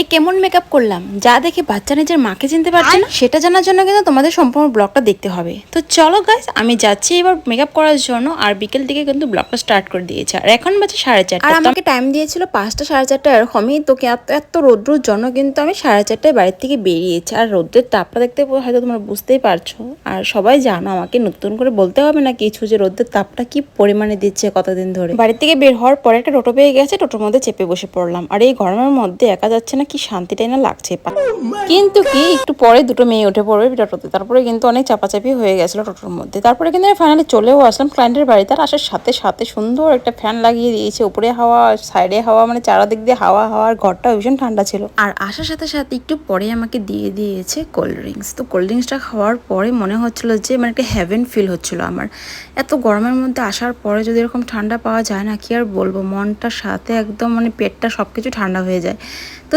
এই কেমন মেকআপ করলাম যা দেখে বাচ্চা নিজের মাকে চিনতে পারছে না, সেটা জানার জন্য কিন্তু তোমাদের সম্পূর্ণ ব্লগটা দেখতে হবে। তো চলো গাইস, আমি যাচ্ছি এবার মেকআপ করার জন্য। আর বিকেল দিকে কিন্তু ব্লগটা স্টার্ট করে দিয়েছে, আর এখন বাজে 4:30। আর আমাকে টাইম দিয়েছিল 5টা 4:30 এরকমই। তো এত রোদ্রুর জন্য কিন্তু আমি 4:30টায় বাড়ির থেকে বেরিয়েছি। আর রোদ্রের তাপটা দেখতে হয়তো তোমরা বুঝতেই পারছো। আর সবাই জানো, আমাকে নতুন করে বলতে হবে না কিছু যে রোদ্রের তাপটা কি পরিমাণে দিচ্ছে কতদিন ধরে। বাড়ি থেকে বের হওয়ার পরে একটা টোটো পেয়ে গেছে, টোটোর মধ্যে চেপে বসে পড়লাম। আর এই গরমের মধ্যে একা যাচ্ছে না, কি শান্তিটাই না লাগছে। কিন্তু কি একটু পরে দুটো মেয়ে উঠে পড়বে টোটোতে, তারপরে কিন্তু অনেক চাপাচাপি হয়ে গেছিল টোটোর মধ্যে। তারপরে কিন্তু আমি ফাইনালি চলেও আসলাম ক্লায়েন্টের বাড়িতে। আর আসার সাথে সাথে সুন্দর একটা ফ্যান লাগিয়ে দিয়েছে, উপরে হাওয়া সাইডে হাওয়া, মানে চারাদিক দিয়ে হাওয়া। হাওয়ার ঘরটা ভীষণ ঠান্ডা ছিল। আর আসার সাথে সাথে একটু পরে আমাকে দিয়ে দিয়েছে কোল্ড ড্রিঙ্কস। তো কোল্ড ড্রিঙ্কসটা খাওয়ার পরে মনে হচ্ছিল যে মানে একটা হেভেন ফিল হচ্ছিল আমার। এত গরমের মধ্যে আসার পরে যদি এরকম ঠান্ডা পাওয়া যায় না, কি আর বলবো, মনটার সাথে একদম মানে পেটটা সবকিছু ঠান্ডা হয়ে যায়। তো